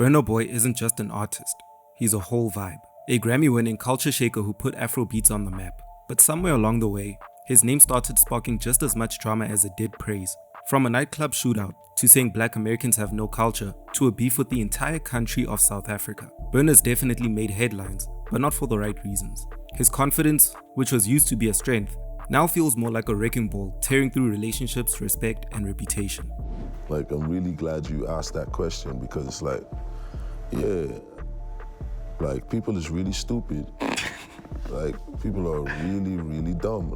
Burna Boy isn't just an artist, he's a whole vibe. A Grammy-winning culture shaker who put Afrobeats on the map. But somewhere along the way, his name started sparking just as much drama as it did praise. From a nightclub shootout, to saying black Americans have no culture, to a beef with the entire country of South Africa. Burna's definitely made headlines, but not for the right reasons. His confidence, which was used to be a strength, now feels more like a wrecking ball, tearing through relationships, respect, and reputation. I'm really glad you asked that question because it's people is really stupid. People are really, really dumb.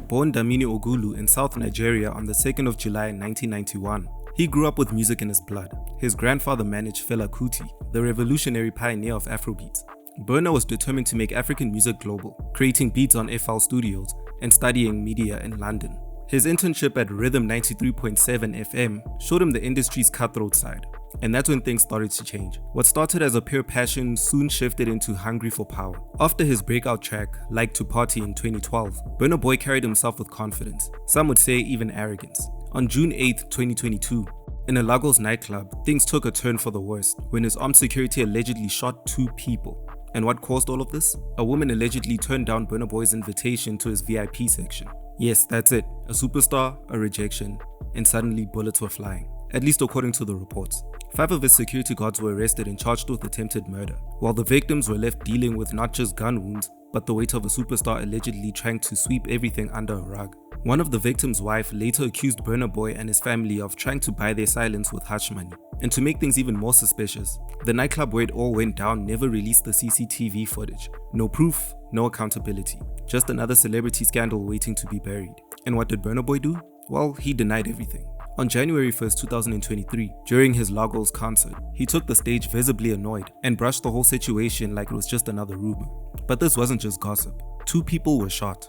Born Damini Ogulu in South Nigeria on the 2nd of July 1991, he grew up with music in his blood. His grandfather managed Fela Kuti, the revolutionary pioneer of Afrobeats. Burna was determined to make African music global, creating beats on FL Studios and studying media in London. His internship at Rhythm 93.7 FM showed him the industry's cutthroat side, and that's when things started to change. What started as a pure passion soon shifted into hungry for power. After his breakout track, Like to Party in 2012, Burna Boy carried himself with confidence, some would say even arrogance. On June 8, 2022, in a Lagos nightclub, things took a turn for the worst when his armed security allegedly shot 2 people. And what caused all of this? A woman allegedly turned down Burna Boy's invitation to his VIP section. Yes, that's it. A superstar, a rejection, and suddenly bullets were flying. At least according to the reports. 5 of his security guards were arrested and charged with attempted murder, while the victims were left dealing with not just gun wounds, but the weight of a superstar allegedly trying to sweep everything under a rug. One of the victims' wife later accused Burna Boy and his family of trying to buy their silence with hush money. And to make things even more suspicious, the nightclub where it all went down never released the CCTV footage. No proof, no accountability. Just another celebrity scandal waiting to be buried. And what did Burna Boy do? Well, he denied everything. On January 1st, 2023, during his Lagos concert, he took the stage visibly annoyed and brushed the whole situation like it was just another rumor. But this wasn't just gossip. 2 people were shot.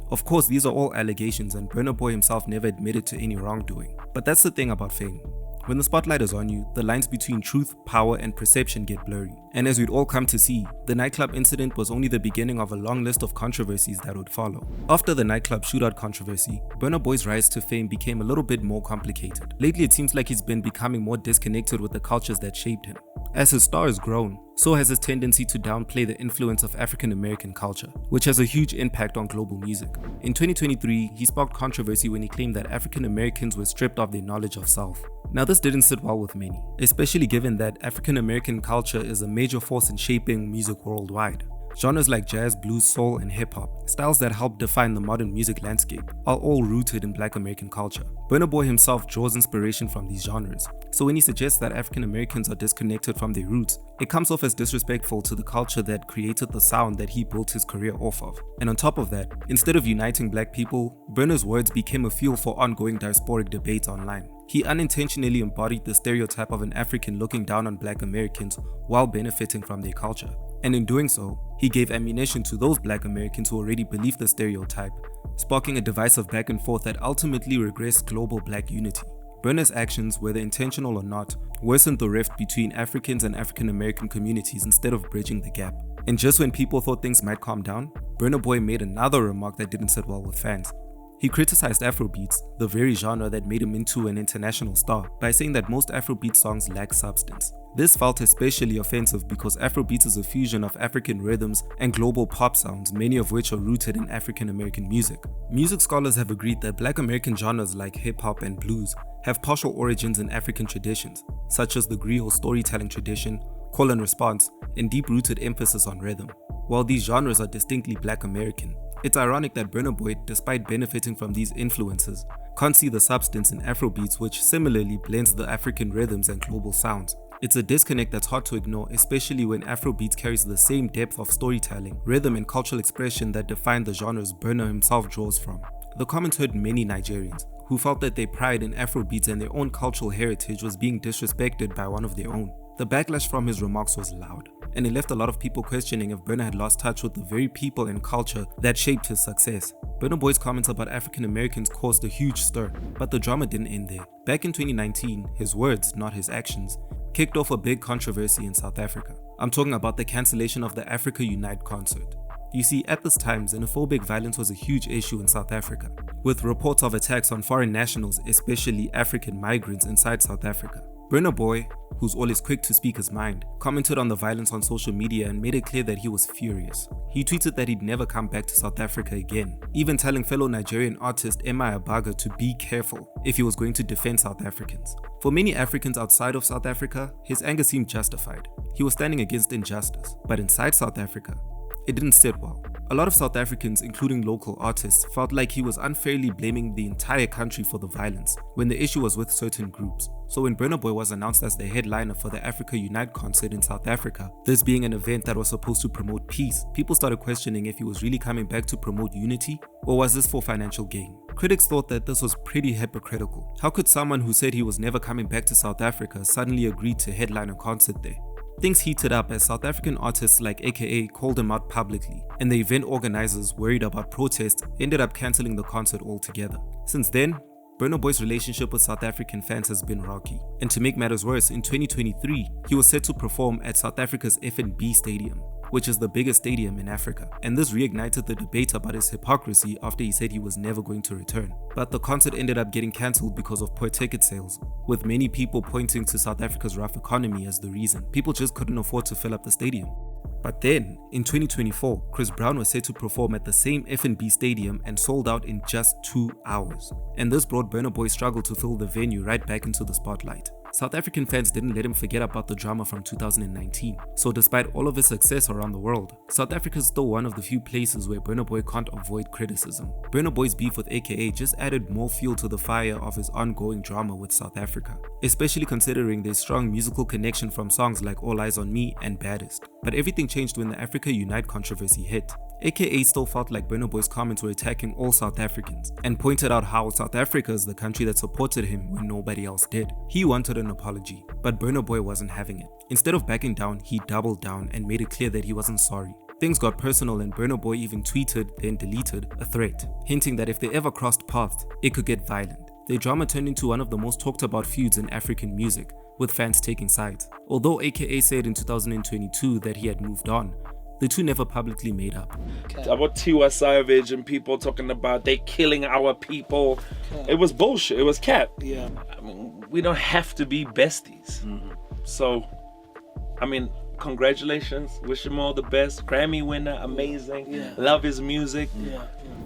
Of course, these are all allegations and Burna Boy himself never admitted to any wrongdoing. But that's the thing about fame. When the spotlight is on you, the lines between truth, power, and perception get blurry. And as we'd all come to see, the nightclub incident was only the beginning of a long list of controversies that would follow. After the nightclub shootout controversy, Burna Boy's rise to fame became a little bit more complicated. Lately, it seems like he's been becoming more disconnected with the cultures that shaped him. As his star has grown, so has his tendency to downplay the influence of African American culture, which has a huge impact on global music. In 2023, he sparked controversy when he claimed that African Americans were stripped of their knowledge of self. Now this didn't sit well with many, especially given that African American culture is a major force in shaping music worldwide. Genres like jazz, blues, soul, and hip-hop, styles that help define the modern music landscape, are all rooted in black American culture. Burna Boy himself draws inspiration from these genres, so when he suggests that African Americans are disconnected from their roots, it comes off as disrespectful to the culture that created the sound that he built his career off of. And on top of that, instead of uniting black people, Burna's words became a fuel for ongoing diasporic debates online. He unintentionally embodied the stereotype of an African looking down on black Americans while benefiting from their culture. And in doing so, he gave ammunition to those black Americans who already believed the stereotype, sparking a divisive back and forth that ultimately regressed global black unity. Burna's actions, whether intentional or not, worsened the rift between Africans and African American communities instead of bridging the gap. And just when people thought things might calm down, Burna Boy made another remark that didn't sit well with fans. He criticized Afrobeats, the very genre that made him into an international star, by saying that most Afrobeat songs lack substance. This felt especially offensive because Afrobeats is a fusion of African rhythms and global pop sounds, many of which are rooted in African American music. Music scholars have agreed that black American genres like hip-hop and blues have partial origins in African traditions, such as the griot storytelling tradition, call and response, and deep-rooted emphasis on rhythm. While these genres are distinctly black American, it's ironic that Burna Boy, despite benefiting from these influences, can't see the substance in Afrobeats, which similarly blends the African rhythms and global sounds. It's a disconnect that's hard to ignore, especially when Afrobeats carries the same depth of storytelling, rhythm, and cultural expression that define the genres Burna himself draws from. The comment hurt many Nigerians, who felt that their pride in Afrobeats and their own cultural heritage was being disrespected by one of their own. The backlash from his remarks was loud, and it left a lot of people questioning if Burna had lost touch with the very people and culture that shaped his success. Burna Boy's comments about African Americans caused a huge stir, but the drama didn't end there. Back in 2019, his words, not his actions, kicked off a big controversy in South Africa. I'm talking about the cancellation of the Africa Unite concert. You see, at this time, xenophobic violence was a huge issue in South Africa, with reports of attacks on foreign nationals, especially African migrants inside South Africa. Burna Boy, who's always quick to speak his mind, commented on the violence on social media and made it clear that he was furious. He tweeted that he'd never come back to South Africa again, even telling fellow Nigerian artist Emma Abaga to be careful if he was going to defend South Africans. For many Africans outside of South Africa, his anger seemed justified. He was standing against injustice, but inside South Africa, it didn't sit well. A lot of South Africans, including local artists, felt like he was unfairly blaming the entire country for the violence when the issue was with certain groups. So when Burna Boy was announced as the headliner for the Africa Unite concert in South Africa, this being an event that was supposed to promote peace, people started questioning if he was really coming back to promote unity, or was this for financial gain? Critics thought that this was pretty hypocritical. How could someone who said he was never coming back to South Africa suddenly agree to headline a concert there? Things heated up as South African artists like AKA called him out publicly, and the event organizers, worried about protests, ended up cancelling the concert altogether. Since then, Burna Boy's relationship with South African fans has been rocky, and to make matters worse, in 2023, he was set to perform at South Africa's FNB Stadium, which is the biggest stadium in Africa, and this reignited the debate about his hypocrisy after he said he was never going to return. But the concert ended up getting cancelled because of poor ticket sales, with many people pointing to South Africa's rough economy as the reason. People just couldn't afford to fill up the stadium. But then, in 2024, Chris Brown was set to perform at the same FNB Stadium and sold out in just 2 hours. And this brought Burna Boy's struggle to fill the venue right back into the spotlight. South African fans didn't let him forget about the drama from 2019. So despite all of his success around the world, South Africa is still one of the few places where Burna Boy can't avoid criticism. Burna Boy's beef with AKA just added more fuel to the fire of his ongoing drama with South Africa, especially considering their strong musical connection from songs like All Eyes on Me and Baddest. But everything changed when the Africa Unite controversy hit. AKA still felt like Burna Boy's comments were attacking all South Africans, and pointed out how South Africa is the country that supported him when nobody else did. He wanted an apology, but Burna Boy wasn't having it. Instead of backing down, he doubled down and made it clear that he wasn't sorry. Things got personal and Burna Boy even tweeted, then deleted, a threat, hinting that if they ever crossed paths, it could get violent. The drama turned into one of the most talked about feuds in African music, with fans taking sides. Although AKA said in 2022 that he had moved on, the two never publicly made up. About Tiwa Savage and people talking about they killing our people. It was bullshit. It was cap. Yeah. I mean, we don't have to be besties. So, I mean, congratulations. Wish him all the best. Grammy winner, amazing. Yeah. Love his music.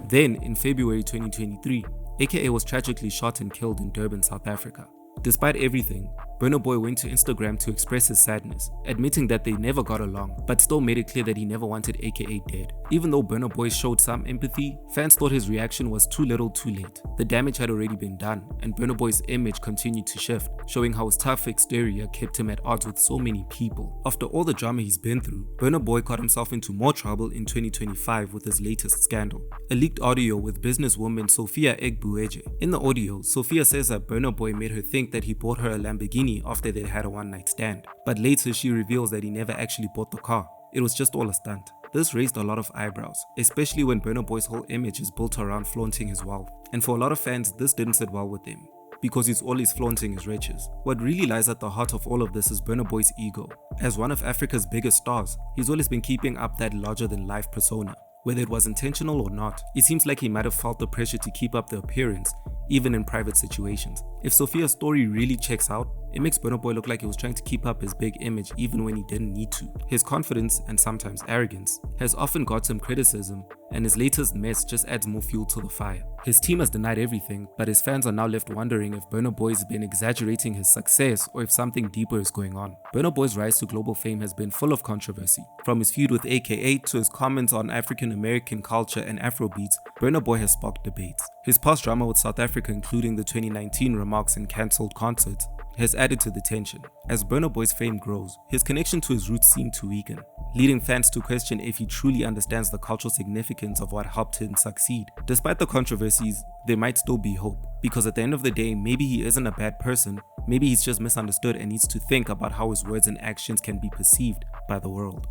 Then, in February 2023, AKA was tragically shot and killed in Durban, South Africa. Despite everything, Burna Boy went to Instagram to express his sadness, admitting that they never got along, but still made it clear that he never wanted AKA dead. Even though Burna Boy showed some empathy, fans thought his reaction was too little too late. The damage had already been done, and Burna Boy's image continued to shift, showing how his tough exterior kept him at odds with so many people. After all the drama he's been through, Burna Boy got himself into more trouble in 2025 with his latest scandal, a leaked audio with businesswoman Sophia Egbueje. In the audio, Sophia says that Burna Boy made her think that he bought her a Lanborghini after they had a one-night stand, but later she reveals that he never actually bought the car. It was just all a stunt. This raised a lot of eyebrows, especially when Burna Boy's whole image is built around flaunting his wealth. And for a lot of fans, this didn't sit well with him, because he's always flaunting his riches. What really lies at the heart of all of this is Burna Boy's ego. As one of Africa's biggest stars, he's always been keeping up that larger-than-life persona. Whether it was intentional or not, it seems like he might have felt the pressure to keep up the appearance, even in private situations. If Sophia's story really checks out, it makes Burna Boy look like he was trying to keep up his big image even when he didn't need to. His confidence, and sometimes arrogance, has often got some criticism, and his latest mess just adds more fuel to the fire. His team has denied everything, but his fans are now left wondering if Burna Boy has been exaggerating his success or if something deeper is going on. Burna Boy's rise to global fame has been full of controversy. From his feud with AKA to his comments on African American culture and Afrobeats, Burna Boy has sparked debates. His past drama with South Africa, including the 2019 remarks and cancelled concerts, has added to the tension. As Burna Boy's fame grows, his connection to his roots seemed to weaken, leading fans to question if he truly understands the cultural significance of what helped him succeed. Despite the controversies, there might still be hope, because at the end of the day, maybe he isn't a bad person, maybe he's just misunderstood and needs to think about how his words and actions can be perceived by the world.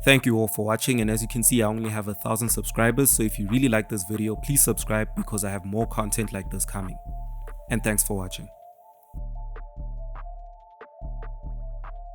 Thank you all for watching, and as you can see, I only have 1,000 subscribers, so if you really like this video, please subscribe because I have more content like this coming. And thanks for watching.